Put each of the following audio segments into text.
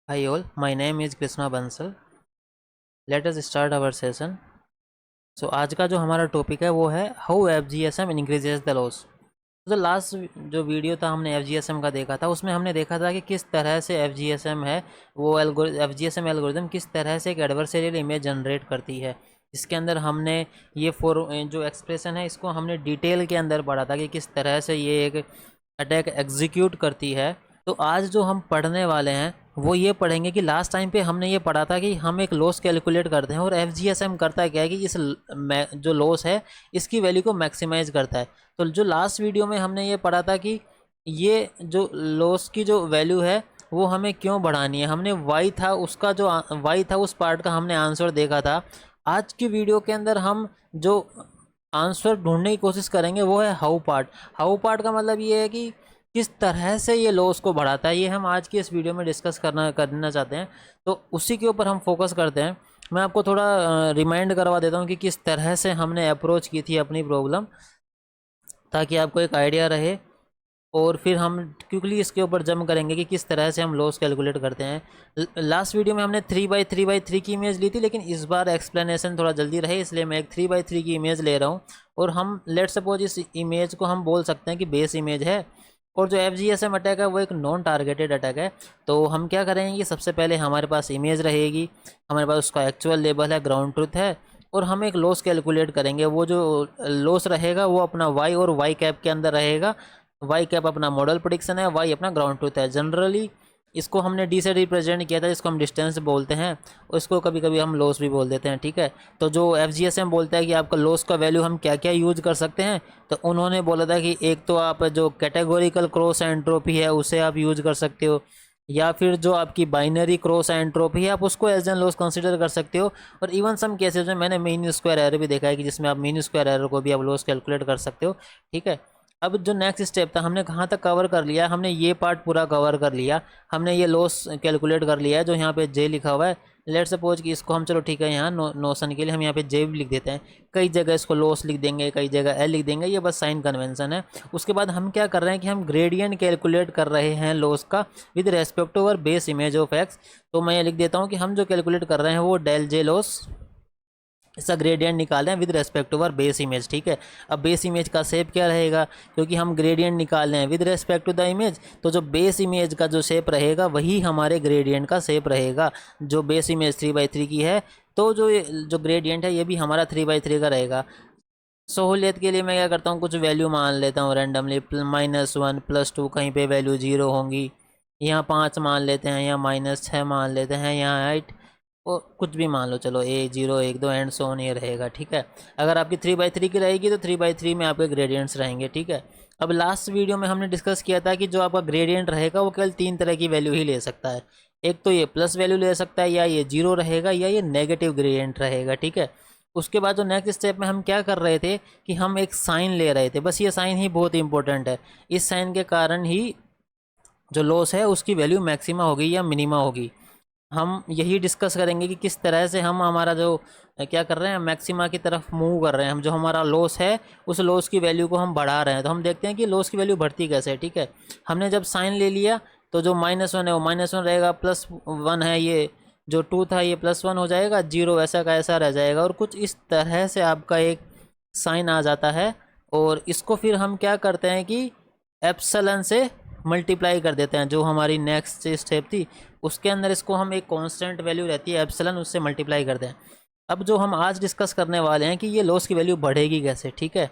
Hi all, my name is Krishna Bansal. Let us start our session. So आज का जो हमारा topic है वो है how FGSM increases the loss. तो लास्ट जो वीडियो था हमने FGSM का देखा था, उसमें हमने देखा था कि किस तरह से FGSM है वो FGSM एल्गोरिदम किस तरह से एक एडवर्सरियल इमेज जनरेट करती है। इसके अंदर हमने ये जो एक्सप्रेशन है इसको हमने डिटेल के अंदर पढ़ा था कि किस तरह से ये एक अटैक एग्जीक्यूट करती है। तो आज जो हम पढ़ने वाले हैं वो ये पढ़ेंगे कि लास्ट टाइम पे हमने ये पढ़ा था कि हम एक लॉस कैलकुलेट करते हैं और FGSM करता क्या है कि इस जो लॉस है इसकी वैल्यू को मैक्सिमाइज करता है। तो जो लास्ट वीडियो में हमने ये पढ़ा था कि ये जो लॉस की जो वैल्यू है वो हमें क्यों बढ़ानी है, हमने वाई था उसका जो वाई था उस पार्ट का हमने आंसर देखा था। आज की वीडियो के अंदर हम जो आंसर ढूंढने की कोशिश करेंगे वो है हाउ पार्ट। हाउ पार्ट का मतलब ये है कि किस तरह से ये लॉस को बढ़ाता है, ये हम आज की इस वीडियो में डिस्कस करना चाहते हैं। तो उसी के ऊपर हम फोकस करते हैं। मैं आपको थोड़ा रिमाइंड करवा देता हूँ कि किस तरह से हमने अप्रोच की थी अपनी प्रॉब्लम, ताकि आपको एक आइडिया रहे। और फिर हम क्विकली इसके ऊपर जंप करेंगे कि किस तरह से हम लॉस कैलकुलेट करते हैं। लास्ट वीडियो में हमने 3x3x3 की इमेज ली थी, लेकिन इस बार एक्सप्लेनेशन थोड़ा जल्दी रहे इसलिए मैं एक 3x3 की इमेज ले रहा हूँ। और हम लेट सपोज इस इमेज को हम बोल सकते हैं कि बेस इमेज है। और जो FGSM अटैक है वो एक नॉन टारगेटेड अटैक है। तो हम क्या करेंगे कि सबसे पहले हमारे पास इमेज रहेगी, हमारे पास उसका एक्चुअल लेबल है, ग्राउंड ट्रुथ है, और हम एक लॉस कैलकुलेट करेंगे। वो जो लॉस रहेगा वो अपना वाई और वाई कैप के अंदर रहेगा। वाई कैप अपना मॉडल प्रेडिक्शन है, वाई अपना ग्राउंड ट्रूथ है। जनरली इसको हमने डी से रिप्रेजेंट किया था, इसको हम डिस्टेंस बोलते हैं और इसको कभी कभी हम लॉस भी बोल देते हैं, ठीक है। तो जो FGSM बोलता है कि आपका लॉस का वैल्यू हम क्या क्या यूज कर सकते हैं, तो उन्होंने बोला था कि एक तो आप जो कैटेगोरिकल क्रॉस एंट्रोपी है उसे आप यूज कर सकते हो, या फिर जो आपकी बाइनरी क्रॉस एंट्रोपी है आप उसको एज एन लॉस कंसिडर कर सकते हो। और इवन सम केसेस में मैंने मीन स्क्वायर एरर भी देखा है कि जिसमें आप मीन स्क्वायर एरर को भी आप लॉस कैलकुलेट कर सकते हो, ठीक है। अब जो नेक्स्ट स्टेप था, हमने कहाँ तक कवर कर लिया, हमने ये पार्ट पूरा कवर कर लिया, हमने ये लॉस कैलकुलेट कर लिया है जो यहाँ पे जे लिखा हुआ है। लेट सपोज कि इसको हम, चलो ठीक है, यहाँ नोशन के लिए हम यहाँ पे जे भी लिख देते हैं। कई जगह इसको लॉस लिख देंगे, कई जगह एल लिख देंगे, ये बस साइन कन्वेंशन है। उसके बाद हम क्या कर रहे हैं कि हम ग्रेडियंट कैलकुलेट कर रहे हैं लॉस का with respect to our base image of X. तो मैं ये लिख देता हूँ कि हम जो कैलकुलेट कर रहे हैं वो डेल जे लॉस, इसका ग्रेडियंट निकाल रहे हैं with respect to our base image, ठीक है। अब बेस इमेज का शेप क्या रहेगा, क्योंकि हम ग्रेडियंट निकाल रहे हैं with respect to the image, तो जो बेस इमेज का जो शेप रहेगा वही हमारे ग्रेडियंट का शेप रहेगा। जो बेस इमेज 3x3 की है तो जो ग्रेडियंट है ये भी हमारा 3x3 का रहेगा। सहूलियत के लिए मैं क्या करता हूँ, कुछ वैल्यू मान लेता हूँ रैंडमली, -1 +2, कहीं पे वैल्यू 0 होंगी, यहाँ 5 मान लेते हैं, यहाँ -6 मान लेते हैं, यहाँ 8, और कुछ भी मान लो, चलो 0 1 2 एंड सो ऑन ये रहेगा, ठीक है। अगर आपकी 3x3 की रहेगी तो 3x3 में आपके ग्रेडियंट्स रहेंगे, ठीक है। अब लास्ट वीडियो में हमने डिस्कस किया था कि जो आपका ग्रेडियंट रहेगा वो केवल 3 तरह की वैल्यू ही ले सकता है। एक तो ये प्लस वैल्यू ले सकता है, या ये 0 रहेगा, या ये नेगेटिव ग्रेडियंट रहेगा, ठीक है। उसके बाद जो नेक्स्ट स्टेप में हम क्या कर रहे थे कि हम एक साइन ले रहे थे, बस ये साइन ही बहुत इंपॉर्टेंट है। इस साइन के कारण ही जो लॉस है उसकी वैल्यू मैक्सिमा होगी या मिनिमा होगी। हम यही डिस्कस करेंगे कि किस तरह से हम हमारा जो क्या कर रहे हैं मैक्सिमा की तरफ मूव कर रहे हैं। हम जो हमारा लॉस है उस लॉस की वैल्यू को हम बढ़ा रहे हैं, तो हम देखते हैं कि लॉस की वैल्यू बढ़ती कैसे है, ठीक है। हमने जब साइन ले लिया तो जो -1 है वो -1 रहेगा, +1 है ये जो 2 था ये +1 हो जाएगा, 0 ऐसा का ऐसा रह जाएगा, और कुछ इस तरह से आपका एक साइन आ जाता है। और इसको फिर हम क्या करते हैं कि एप्सिलॉन से मल्टीप्लाई कर देते हैं। जो हमारी नेक्स्ट स्टेप थी उसके अंदर इसको हम एक कांस्टेंट वैल्यू रहती है एप्सिलॉन, उससे मल्टीप्लाई करते हैं। अब जो हम आज डिस्कस करने वाले हैं कि ये लॉस की वैल्यू बढ़ेगी कैसे, ठीक है।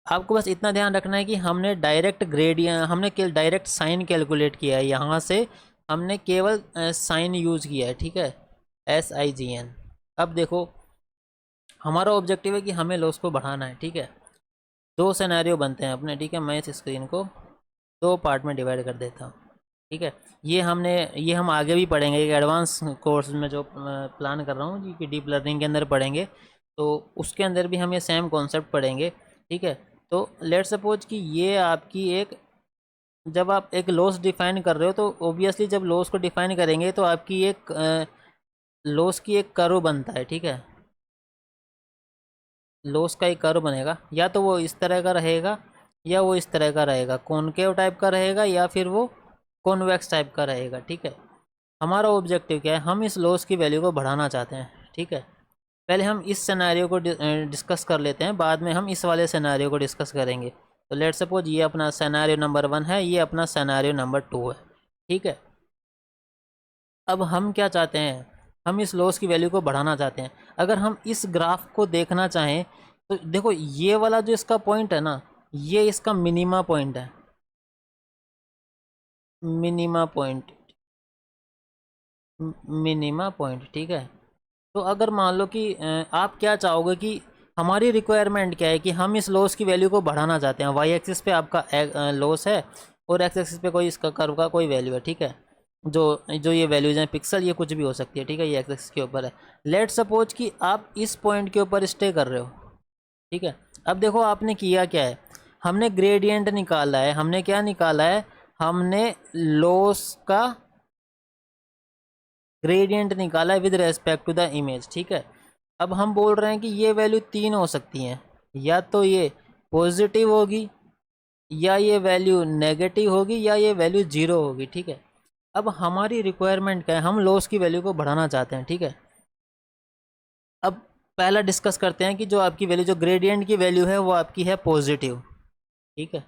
आपको बस इतना ध्यान रखना है कि हमने डायरेक्ट ग्रेडियंट, हमने केवल डायरेक्ट साइन कैलकुलेट किया है, यहाँ से हमने केवल साइन यूज़ किया है, ठीक है, SIGN। अब देखो हमारा ऑब्जेक्टिव है कि हमें लॉस को बढ़ाना है, ठीक है। दो सिनेरियो बनते हैं अपने, ठीक है। मैं इस स्क्रीन को दो पार्ट में डिवाइड कर देता हूँ, ठीक है। ये हम आगे भी पढ़ेंगे, एक एडवांस कोर्स में जो प्लान कर रहा हूँ जी कि डीप लर्निंग के अंदर पढ़ेंगे, तो उसके अंदर भी हम ये सेम कॉन्सेप्ट पढ़ेंगे, ठीक है। तो लेट सपोज कि ये आपकी एक, जब आप एक लॉस डिफाइन कर रहे हो तो ऑब्वियसली जब लॉस को डिफाइन करेंगे तो आपकी एक लॉस की एक कर्व बनता है, ठीक है। लॉस का एक कर्व बनेगा, या तो वो इस तरह का रहेगा या वो इस तरह का रहेगा, कॉनकेव टाइप का रहेगा या फिर वो कॉन्वेक्स टाइप का रहेगा, ठीक है। हमारा ऑब्जेक्टिव क्या है, हम इस लॉस की वैल्यू को बढ़ाना चाहते हैं, ठीक है। पहले हम इस सिनेरियो को डिस्कस कर लेते हैं, बाद में हम इस वाले सिनेरियो को डिस्कस करेंगे। तो लेट्स सपोज ये अपना सिनेरियो नंबर 1 है, ये अपना सिनेरियो नंबर 2 है, ठीक है। अब हम क्या चाहते हैं, हम इस लॉस की वैल्यू को बढ़ाना चाहते हैं। अगर हम इस ग्राफ को देखना चाहें तो देखो ये वाला जो इसका पॉइंट है ना, ये इसका मिनिमा पॉइंट है, मिनिमा पॉइंट, मिनिमा पॉइंट, ठीक है। तो अगर मान लो कि आप क्या चाहोगे कि हमारी रिक्वायरमेंट क्या है कि हम इस लॉस की वैल्यू को बढ़ाना चाहते हैं। वाई एक्सिस पे आपका लॉस है और एक्स एक्सिस पे कोई इसका कर्व का कोई वैल्यू है, ठीक है। जो जो ये वैल्यूज हैं पिक्सल, ये कुछ भी हो सकती है, ठीक है। ये एक्स एक्सिस के ऊपर है। लेट सपोज कि आप इस पॉइंट के ऊपर स्टे कर रहे हो, ठीक है। अब देखो आपने किया क्या है, हमने ग्रेडियंट निकाला है। हमने क्या निकाला है, हमने लॉस का ग्रेडियंट निकाला है with respect to the image, ठीक है। अब हम बोल रहे हैं कि ये वैल्यू 3 हो सकती हैं, या तो ये पॉजिटिव होगी, या ये वैल्यू नेगेटिव होगी, या ये वैल्यू 0 होगी, ठीक है। अब हमारी रिक्वायरमेंट क्या है, हम लॉस की वैल्यू को बढ़ाना चाहते हैं, ठीक है। अब पहला डिस्कस करते हैं कि जो आपकी वैल्यू, जो ग्रेडियंट की वैल्यू है वो आपकी है पॉजिटिव, ठीक है।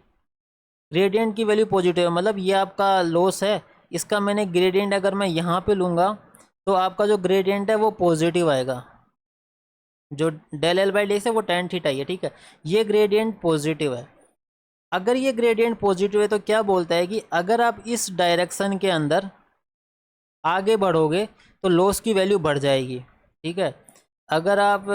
ग्रेडियंट की वैल्यू पॉजिटिव है, मतलब ये आपका लॉस है, इसका मैंने ग्रेडियंट अगर मैं यहाँ पे लूँगा तो आपका जो ग्रेडियंट है वो पॉजिटिव आएगा। जो डेल एल बाई डी है वो tan थीटा ही है, ठीक है। ये ग्रेडियंट पॉजिटिव है। अगर ये ग्रेडियंट पॉजिटिव है तो क्या बोलता है कि अगर आप इस डायरेक्शन के अंदर आगे बढ़ोगे तो लॉस की वैल्यू बढ़ जाएगी, ठीक है। अगर आप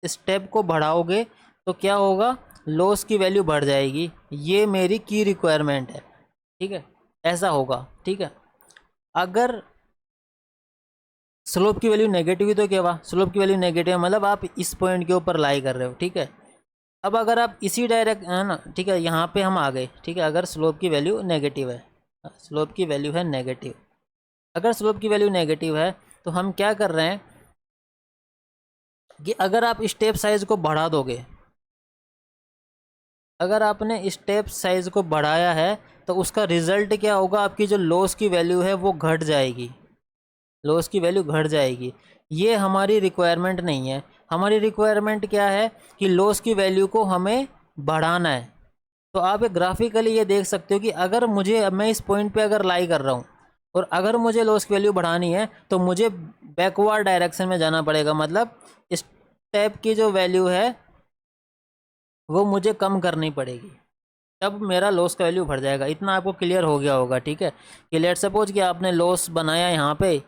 स्टेप को बढ़ाओगे तो क्या होगा, लॉस की वैल्यू बढ़ जाएगी। ये मेरी की रिक्वायरमेंट है, ठीक है। ऐसा होगा, ठीक है। अगर स्लोप की वैल्यू नेगेटिव ही तो क्या हुआ, स्लोप की वैल्यू नेगेटिव है मतलब आप इस पॉइंट के ऊपर लाई कर रहे हो, ठीक है। अब अगर आप इसी डायरेक्ट है ना, ठीक है, यहाँ पे हम आ गए, ठीक है। अगर स्लोप की वैल्यू नेगेटिव है, स्लोप की वैल्यू है नेगेटिव, अगर स्लोप की वैल्यू नेगेटिव है तो हम क्या कर रहे हैं कि अगर आप स्टेप साइज को बढ़ा दोगे, अगर आपने स्टेप साइज को बढ़ाया है तो उसका रिजल्ट क्या होगा, आपकी जो लॉस की वैल्यू है वो घट जाएगी, लॉस की वैल्यू घट जाएगी। ये हमारी रिक्वायरमेंट नहीं है। हमारी रिक्वायरमेंट क्या है कि लॉस की वैल्यू को हमें बढ़ाना है। तो आप ये ग्राफिकली ये देख सकते हो कि अगर मुझे, मैं इस पॉइंट पे अगर लाई कर रहा हूँ और अगर मुझे लॉस की वैल्यू बढ़ानी है तो मुझे बैकवर्ड डायरेक्शन में जाना पड़ेगा, मतलब स्टेप की जो वैल्यू है वो मुझे कम करनी पड़ेगी, तब मेरा लॉस का वैल्यू बढ़ जाएगा। इतना आपको क्लियर हो गया होगा, ठीक है। कि लेट सपोज कि आपने लॉस बनाया यहाँ पे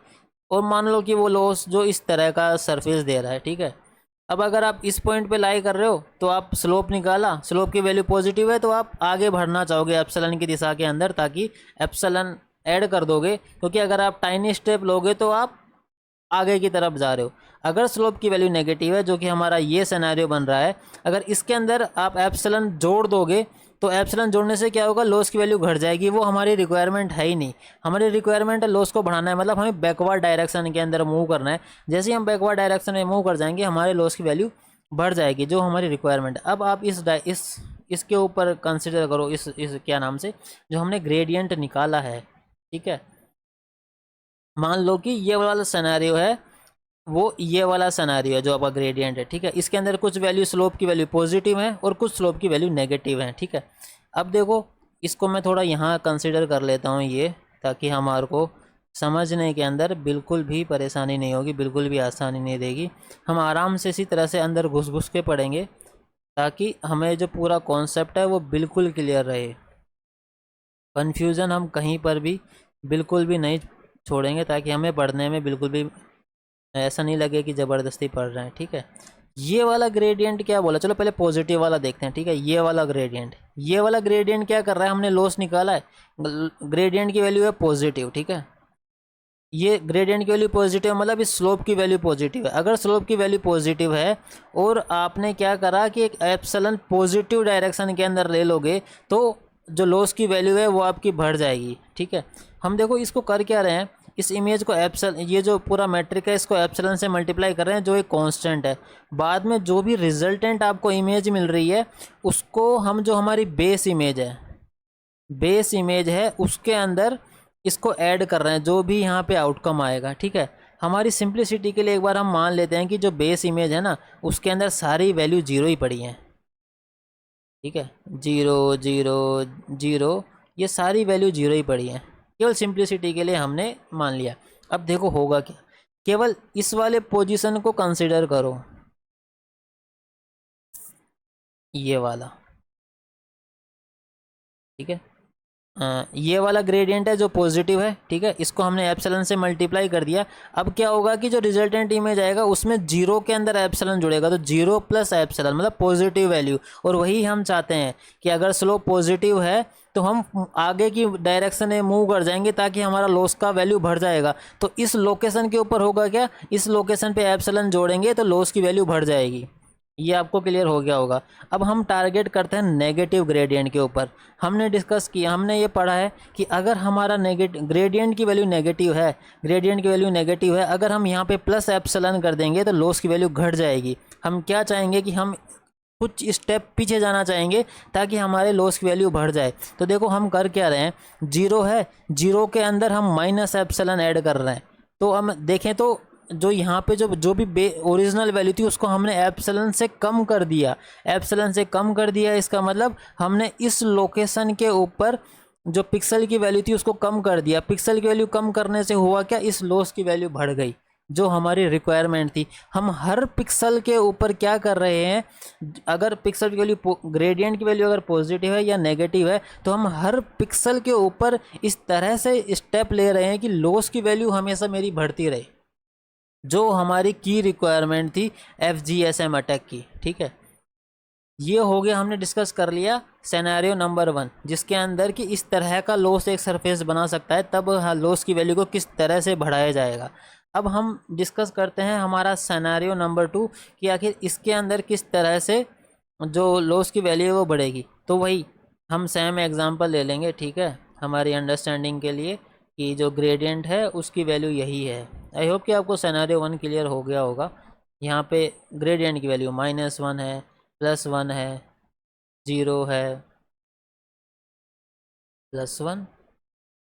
और मान लो कि वो लॉस जो इस तरह का सरफेस दे रहा है, ठीक है। अब अगर आप इस पॉइंट पे लाई कर रहे हो तो आप स्लोप निकाला, स्लोप की वैल्यू पॉजिटिव है तो आप आगे बढ़ना चाहोगे एप्सिलॉन की दिशा के अंदर, ताकि एप्सिलॉन ऐड कर दोगे, क्योंकि अगर आप टाइनी स्टेप लोगे तो आप आगे की तरफ जा रहे हो। अगर स्लोप की वैल्यू नेगेटिव है, जो कि हमारा ये सिनेरियो बन रहा है, अगर इसके अंदर आप एप्सिलॉन जोड़ दोगे तो एप्सिलॉन जोड़ने से क्या होगा, लॉस की वैल्यू घट जाएगी। वो हमारी रिक्वायरमेंट है ही नहीं। हमारी रिक्वायरमेंट है लॉस को बढ़ाना है, मतलब हमें बैकवर्ड डायरेक्शन के अंदर मूव करना है। जैसे ही हम बैकवर्ड डायरेक्शन में मूव कर जाएंगे हमारे लॉस की वैल्यू बढ़ जाएगी, जो हमारी रिक्वायरमेंट है। अब आप इसके ऊपर कंसिडर करो, इस क्या नाम से, जो हमने ग्रेडियंट निकाला है, ठीक है। मान लो कि ये वाला सिनेरियो है, वो ये वाला सिनेरियो है जो आपका ग्रेडियंट है, ठीक है। इसके अंदर कुछ वैल्यू स्लोप की वैल्यू पॉजिटिव है और कुछ स्लोप की वैल्यू नेगेटिव है, ठीक है। अब देखो इसको मैं थोड़ा यहाँ कंसिडर कर लेता हूँ ये, ताकि हमारे को समझने के अंदर बिल्कुल भी परेशानी नहीं होगी, बिल्कुल भी आसानी नहीं देगी। हम आराम से इसी तरह से अंदर घुस घुस के पढ़ेंगे, ताकि हमें जो पूरा कॉन्सेप्ट है वो बिल्कुल क्लियर रहे। कन्फ्यूज़न हम कहीं पर भी बिल्कुल भी नहीं छोड़ेंगे, ताकि हमें पढ़ने में बिल्कुल भी ऐसा नहीं लगे कि ज़बरदस्ती पढ़ रहे हैं, ठीक है। ये वाला ग्रेडियंट क्या बोला, चलो पहले पॉजिटिव वाला देखते हैं, ठीक है। ये वाला ग्रेडियंट क्या कर रहा है, हमने लॉस निकाला है, ग्रेडियंट की वैल्यू है पॉजिटिव, ठीक है। ये ग्रेडियंट की वैल्यू पॉजिटिव मतलब इस स्लोप की वैल्यू पॉजिटिव है। अगर स्लोप की वैल्यू पॉजिटिव है और आपने क्या करा कि एक एप्सिलॉन पॉजिटिव डायरेक्शन के अंदर ले लोगे तो जो लॉस की वैल्यू है वो आपकी बढ़ जाएगी, ठीक है। हम देखो इसको कर क्या रहे हैं, इस इमेज को एप्सिलॉन, ये जो पूरा मैट्रिक है इसको एप्सिलॉन से मल्टीप्लाई कर रहे हैं, जो एक कांस्टेंट है। बाद में जो भी रिजल्टेंट आपको इमेज मिल रही है उसको हम, जो हमारी बेस इमेज है, बेस इमेज है उसके अंदर इसको ऐड कर रहे हैं, जो भी यहाँ पे आउटकम आएगा, ठीक है। हमारी सिंप्लिसिटी के लिए एक बार हम मान लेते हैं कि जो बेस इमेज है ना उसके अंदर सारी वैल्यू जीरो ही पड़ी हैं, ठीक है। 0 0 0, ये सारी वैल्यू जीरो ही पड़ी हैं, केवल सिंप्लिसिटी के लिए हमने मान लिया। अब देखो होगा क्या, केवल इस वाले पोजीशन को कंसिडर करो, ये वाला, ठीक है। ये वाला ग्रेडियंट है जो पॉजिटिव है, ठीक है। इसको हमने एप्सिलॉन से मल्टीप्लाई कर दिया। अब क्या होगा कि जो रिजल्टेंट इमेज आएगा उसमें जीरो के अंदर एप्सिलॉन जुड़ेगा, तो जीरो प्लस एप्सिलॉन मतलब पॉजिटिव वैल्यू। और वही हम चाहते हैं कि अगर स्लोप पॉजिटिव है तो हम आगे की डायरेक्शन में मूव कर जाएंगे ताकि हमारा लॉस का वैल्यू बढ़ जाएगा। तो इस लोकेशन के ऊपर होगा क्या, इस लोकेशन पे एप्सिलॉन जोड़ेंगे तो लॉस की वैल्यू बढ़ जाएगी। ये आपको क्लियर हो गया होगा। अब हम टारगेट करते हैं नेगेटिव ग्रेडियंट के ऊपर। हमने डिस्कस किया, हमने ये पढ़ा है कि अगर हमारा ग्रेडियंट की वैल्यू नेगेटिव है, ग्रेडियंट की वैल्यू नेगेटिव है, अगर हम यहाँ पे प्लस एप्सिलॉन कर देंगे तो लॉस की वैल्यू घट जाएगी। हम क्या चाहेंगे कि हम कुछ स्टेप पीछे जाना चाहेंगे ताकि हमारे लॉस की वैल्यू बढ़ जाए। तो देखो हम कर क्या रहे हैं, जीरो है, जीरो के अंदर हम माइनस एप्सिलॉन ऐड कर रहे हैं। तो हम देखें तो जो यहाँ पे जो भी ओरिजिनल वैल्यू थी उसको हमने एप्सिलॉन से कम कर दिया, एप्सिलॉन से कम कर दिया। इसका मतलब हमने इस लोकेशन के ऊपर जो पिक्सल की वैल्यू थी उसको कम कर दिया। पिक्सल की वैल्यू कम करने से हुआ क्या, इस लॉस की वैल्यू बढ़ गई जो हमारी रिक्वायरमेंट थी। हम हर पिक्सल के ऊपर क्या कर रहे हैं, अगर पिक्सल की वैल्यू ग्रेडियंट की वैल्यू अगर पॉजिटिव है या नेगेटिव है तो हम हर पिक्सल के ऊपर इस तरह से स्टेप ले रहे हैं कि लॉस की वैल्यू हमेशा मेरी बढ़ती रहे, जो हमारी की रिक्वायरमेंट थी FGSM अटैक की, ठीक है। ये हो गया, हमने डिस्कस कर लिया सिनेरियो नंबर 1, जिसके अंदर कि इस तरह का लॉस एक सरफेस बना सकता है, तब लॉस की वैल्यू को किस तरह से बढ़ाया जाएगा। अब हम डिस्कस करते हैं हमारा सिनेरियो नंबर 2 कि आखिर इसके अंदर किस तरह से जो लॉस की वैल्यू है वो बढ़ेगी। तो वही हम सेम एग्जांपल ले लेंगे, ठीक है, हमारी अंडरस्टैंडिंग के लिए कि जो ग्रेडियंट है उसकी वैल्यू यही है। आई होप कि आपको सिनेरियो 1 क्लियर हो गया होगा। यहाँ पे ग्रेडियंट की वैल्यू -1 है, +1 है, 0 है, +1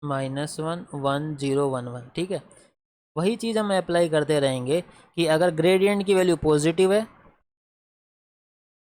-1 1 0 1 1, ठीक है। वही चीज़ हम अप्लाई करते रहेंगे कि अगर ग्रेडियंट की वैल्यू पॉजिटिव है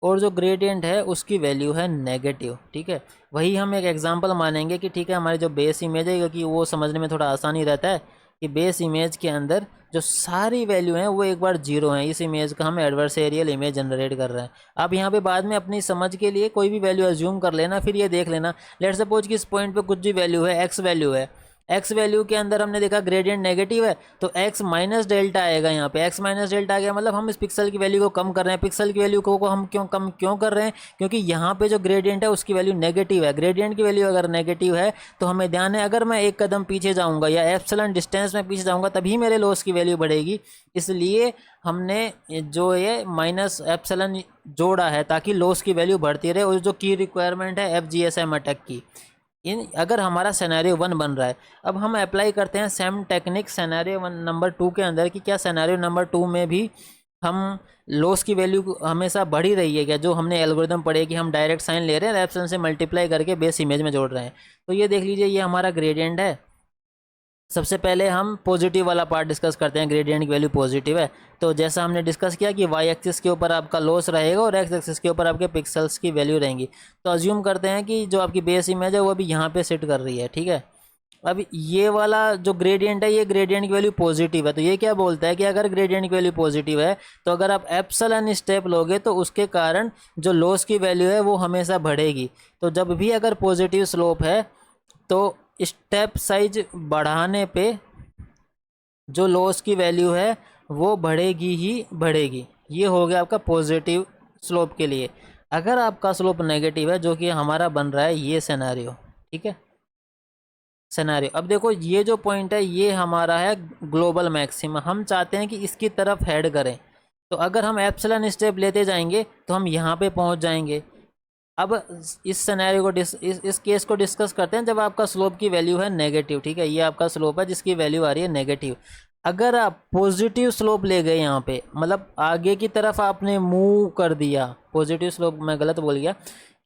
और जो ग्रेडियंट है उसकी वैल्यू है नेगेटिव, ठीक है। वही हम एक एग्जांपल मानेंगे कि ठीक है हमारी जो बेस इमेज है, क्योंकि वो समझने में थोड़ा आसानी रहता है कि बेस इमेज के अंदर जो सारी वैल्यू हैं वो एक बार जीरो हैं। इस इमेज का हम एडवर्सेरियल इमेज जनरेट कर रहे हैं। अब यहाँ पे बाद में अपनी समझ के लिए कोई भी वैल्यू अज्यूम कर लेना, फिर ये देख लेना लेट्स सपोज कि इस पॉइंट पे कुछ भी वैल्यू है, एक्स वैल्यू है, एक्स वैल्यू के अंदर हमने देखा ग्रेडियंट नेगेटिव है तो एक्स माइनस डेल्टा आएगा। यहाँ पे एक्स माइनस डेल्टा आ गया, मतलब हम इस पिक्सल की वैल्यू को कम कर रहे हैं। पिक्सल की वैल्यू को हम क्यों कर रहे हैं, क्योंकि यहाँ पे जो ग्रेडियंट है उसकी वैल्यू नेगेटिव है। ग्रेडियंट की वैल्यू अगर नेगेटिव है तो हमें ध्यान है अगर मैं एक कदम पीछे जाऊँगा या एप्सिलॉन डिस्टेंस में पीछे जाऊँगा तभी मेरे लॉस की वैल्यू बढ़ेगी। इसलिए हमने जो ये माइनस एप्सिलॉन जोड़ा है ताकि लॉस की वैल्यू बढ़ती रहे, और जो की रिक्वायरमेंट है FGSM अटैक की, इन अगर हमारा सिनेरियो 1 बन रहा है। अब हम अप्लाई करते हैं सेम टेक्निक सिनेरियो नंबर 2 के अंदर कि क्या सिनेरियो नंबर 2 में भी हम लॉस की वैल्यू हमेशा बढ़ ही रही है क्या। जो हमने एल्गोरिथम पढ़े कि हम डायरेक्ट साइन ले रहे हैं, एप्सिलॉन से मल्टीप्लाई करके बेस इमेज में जोड़ रहे हैं। तो ये देख लीजिए, ये हमारा ग्रेडियंट है। सबसे पहले हम पॉजिटिव वाला पार्ट डिस्कस करते हैं, ग्रेडियंट की वैल्यू पॉजिटिव है। तो जैसा हमने डिस्कस किया कि वाई एक्सिस के ऊपर आपका लॉस रहेगा और एक्स एक्सिस के ऊपर आपके पिक्सल्स की वैल्यू रहेंगी। तो अज्यूम करते हैं कि जो आपकी बेस इमेज है वो अभी यहाँ पे सेट कर रही है, ठीक है। अब ये वाला जो ग्रेडियंट है, ये ग्रेडियंट की वैल्यू पॉजिटिव है। तो ये क्या बोलता है कि अगर ग्रेडियंट की वैल्यू पॉजिटिव है तो अगर आप एप्सिलॉन स्टेप लोगे तो उसके कारण जो लॉस की वैल्यू है वो हमेशा बढ़ेगी। तो जब भी अगर पॉजिटिव स्लोप है तो स्टेप साइज बढ़ाने पे जो लॉस की वैल्यू है वो बढ़ेगी ही बढ़ेगी। ये हो गया आपका पॉजिटिव स्लोप के लिए। अगर आपका स्लोप नेगेटिव है, जो कि हमारा बन रहा है ये सिनेरियो, ठीक है, सिनेरियो। अब देखो ये जो पॉइंट है ये हमारा है ग्लोबल मैक्सिमा, हम चाहते हैं कि इसकी तरफ हेड करें। तो अगर हम एप्सिलॉन स्टेप लेते जाएंगे तो हम यहाँ पे पहुँच जाएंगे। अब इस सिनेरियो को इस केस को डिस्कस करते हैं जब आपका स्लोप की वैल्यू है नेगेटिव, ठीक है। ये आपका स्लोप है जिसकी वैल्यू आ रही है नेगेटिव। अगर आप पॉजिटिव स्लोप ले गए यहाँ पे, मतलब आगे की तरफ आपने मूव कर दिया, पॉजिटिव स्लोप मैं गलत बोल गया,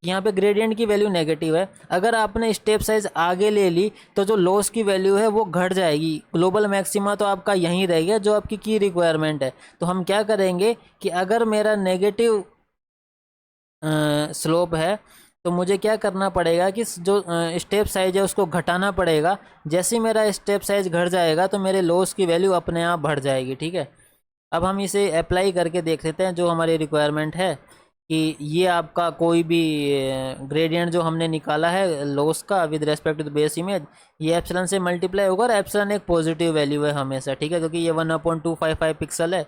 यहाँ पे ग्रेडियंट की वैल्यू नेगेटिव है। अगर आपने स्टेप साइज आगे ले ली तो जो लॉस की वैल्यू है वो घट जाएगी। ग्लोबल मैक्सिमा तो आपका यहीं रहेगा जो आपकी की रिक्वायरमेंट है। तो हम क्या करेंगे कि अगर मेरा नेगेटिव स्लोप है तो मुझे क्या करना पड़ेगा कि जो स्टेप साइज है उसको घटाना पड़ेगा। जैसे ही मेरा स्टेप साइज घट जाएगा तो मेरे लॉस की वैल्यू अपने आप बढ़ जाएगी। ठीक है, अब हम इसे अप्लाई करके देख लेते हैं जो हमारी रिक्वायरमेंट है कि ये आपका कोई भी ग्रेडियंट जो हमने निकाला है लॉस का with respect to the base image, ये एप्सिलॉन से मल्टीप्लाई होगा और एप्सिलॉन एक पॉजिटिव वैल्यू है हमेशा। ठीक है, क्योंकि ये 1/255 पिक्सल है।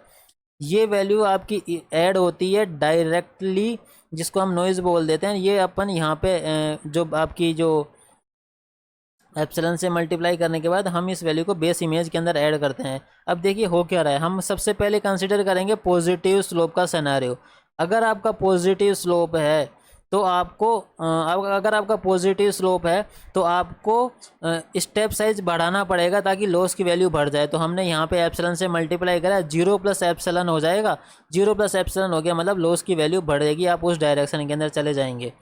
ये वैल्यू आपकी ऐड होती है डायरेक्टली, जिसको हम नॉइज़ बोल देते हैं। ये अपन यहाँ पे जो आपकी जो एप्सिलॉन से मल्टीप्लाई करने के बाद हम इस वैल्यू को बेस इमेज के अंदर ऐड करते हैं। अब देखिए हो क्या रहा है, हम सबसे पहले कंसीडर करेंगे पॉजिटिव स्लोप का सिनेरियो। अगर आपका पॉजिटिव स्लोप है तो आपको अगर आपका पॉजिटिव स्लोप है तो आपको स्टेप साइज बढ़ाना पड़ेगा ताकि लॉस की वैल्यू बढ़ जाए। तो हमने यहाँ पे एप्सिलॉन से मल्टीप्लाई करा, 0 + एप्सिलॉन हो जाएगा। 0 + एप्सिलॉन हो गया मतलब लॉस की वैल्यू बढ़ेगी, आप उस डायरेक्शन के अंदर चले जाएंगे।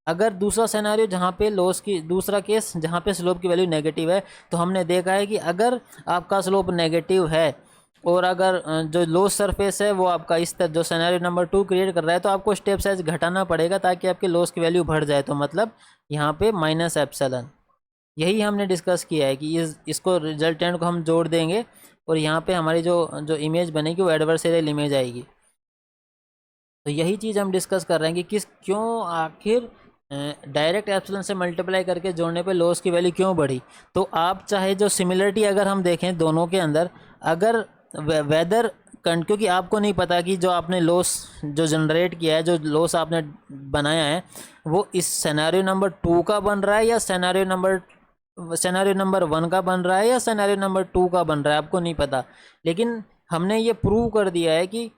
अगर दूसरा सिनेरियो जहाँ पे लॉस की, दूसरा केस जहाँ पे स्लोप की वैल्यू नेगेटिव है, तो हमने देखा है कि अगर आपका स्लोप नेगेटिव है और अगर जो लॉस सरफेस है वो आपका इस तरह जो सिनेरियो नंबर 2 क्रिएट कर रहा है, तो आपको स्टेप साइज घटाना पड़ेगा ताकि आपके लॉस की वैल्यू बढ़ जाए। तो मतलब यहाँ पे माइनस एप्सिलॉन, यही हमने डिस्कस किया है कि इसको रिजल्टेंट को हम जोड़ देंगे और यहाँ पे हमारी जो इमेज बनेगी वो एडवर्सरियल इमेज आएगी। तो यही चीज़ हम डिस्कस कर रहे हैं कि क्यों आखिर डायरेक्ट एप्सिलॉन से मल्टीप्लाई करके जोड़ने पे लॉस की वैल्यू क्यों बढ़ी। तो आप चाहे जो सिमिलरिटी अगर हम देखें दोनों के अंदर, अगर वेदर क्योंकि आपको नहीं पता कि जो आपने लॉस जो जनरेट किया है, जो लॉस आपने बनाया है, वो इस सिनेरियो नंबर 2 का बन रहा है या सिनेरियो नंबर 1 का बन रहा है या सिनेरियो नंबर 2 का बन रहा है, आपको नहीं पता। लेकिन हमने ये प्रूव कर दिया है कि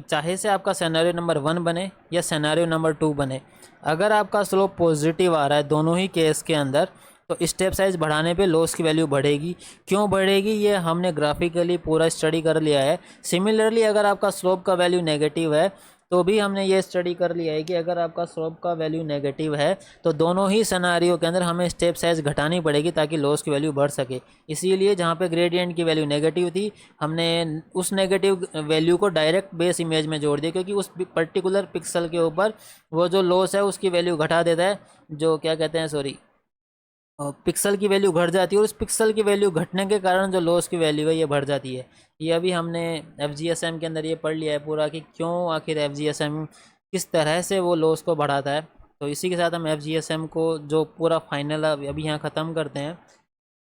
चाहे से आपका सिनेरियो नंबर 1 बने या सिनेरियो नंबर 2 बने, अगर आपका स्लोप पॉजिटिव आ रहा है दोनों ही केस के अंदर, तो स्टेप साइज बढ़ाने पे लॉस की वैल्यू बढ़ेगी। क्यों बढ़ेगी ये हमने ग्राफिकली पूरा स्टडी कर लिया है। सिमिलरली अगर आपका स्लोप का वैल्यू नेगेटिव है तो भी हमने ये स्टडी कर लिया है कि अगर आपका स्लोप का वैल्यू नेगेटिव है तो दोनों ही सिनेरियो के अंदर हमें स्टेप साइज घटानी पड़ेगी ताकि लॉस की वैल्यू बढ़ सके। इसीलिए जहाँ पे ग्रेडियंट की वैल्यू नेगेटिव थी, हमने उस नेगेटिव वैल्यू को डायरेक्ट बेस इमेज में जोड़ दिया, क्योंकि उस पर्टिकुलर पिक्सल के ऊपर वो जो लॉस है उसकी वैल्यू घटा देता है, जो क्या कहते हैं सॉरी पिक्सल की वैल्यू घट जाती है, और उस पिक्सल की वैल्यू घटने के कारण जो लॉस की वैल्यू है ये बढ़ जाती है। ये अभी हमने FGSM के अंदर ये पढ़ लिया है पूरा कि क्यों आखिर FGSM किस तरह से वो लॉस को बढ़ाता है। तो इसी के साथ हम FGSM को जो पूरा फाइनल अभी यहाँ ख़त्म करते हैं।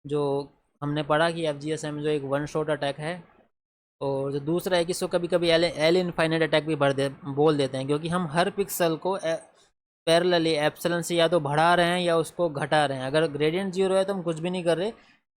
जो हमने पढ़ा कि FGSM जो एक वन शॉट अटैक है, और जो दूसरा है कि इसको कभी कभी एल इनफाइनाइट अटैक भी बोल देते हैं, क्योंकि हम हर पिक्सल को पैरेलली एप्सिलॉन से या तो बढ़ा रहे हैं या उसको घटा रहे हैं। अगर ग्रेडियंट 0 है तो हम कुछ भी नहीं कर रहे,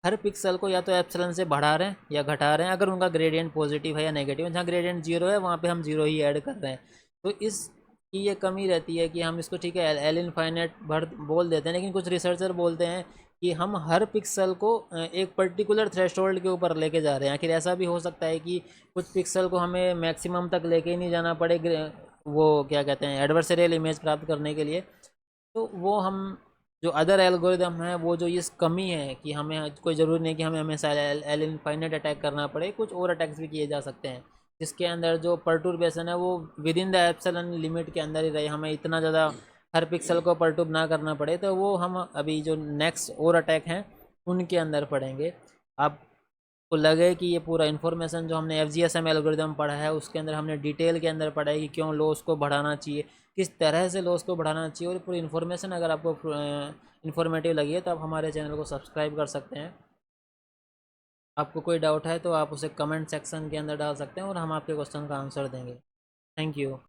हर पिक्सल को या तो एप्सिलॉन से बढ़ा रहे हैं या घटा रहे हैं, अगर उनका ग्रेडियंट पॉजिटिव है या नेगेटिव है। जहाँ ग्रेडियंट 0 है वहाँ पे हम 0 ही ऐड कर रहे हैं। तो इसकी ये कमी रहती है कि हम इसको ठीक है एल इनफाइनाइट बोल देते हैं, लेकिन कुछ रिसर्चर बोलते हैं कि हम हर पिक्सल को एक पर्टिकुलर थ्रेशोल्ड के ऊपर लेके जा रहे हैं। आखिर ऐसा भी हो सकता है कि कुछ पिक्सल को हमें मैक्सिमम तक लेके ही नहीं जाना पड़े, वो क्या कहते हैं एडवर्सरियल इमेज प्राप्त करने के लिए। तो वो हम जो अदर एल्गोरिदम है, वो जो इस कमी है कि हमें कोई ज़रूरी नहीं कि हमें हमेशा एल इनफाइनाइट अटैक करना पड़े, कुछ और अटैक्स भी किए जा सकते हैं जिसके अंदर जो परटुर्बेशन है वो with in the epsilon limit के अंदर ही रहे, हमें इतना ज़्यादा हर पिक्सल को परटुर्ब ना करना पड़े। तो वो हम अभी जो नेक्स्ट और अटैक हैं उनके अंदर पढ़ेंगे। आपको लगे कि ये पूरा इन्फॉर्मेशन जो हमने FGSM एल्गोरिदम पढ़ा है उसके अंदर हमने डिटेल के अंदर पढ़ा है कि क्यों लॉस को बढ़ाना चाहिए, किस तरह से लॉस को बढ़ाना चाहिए, और पूरी इन्फॉर्मेशन अगर आपको इन्फॉर्मेटिव लगी है तो आप हमारे चैनल को सब्सक्राइब कर सकते हैं। आपको कोई डाउट है तो आप उसे कमेंट सेक्शन के अंदर डाल सकते हैं और हम आपके क्वेश्चन का आंसर देंगे। Thank you.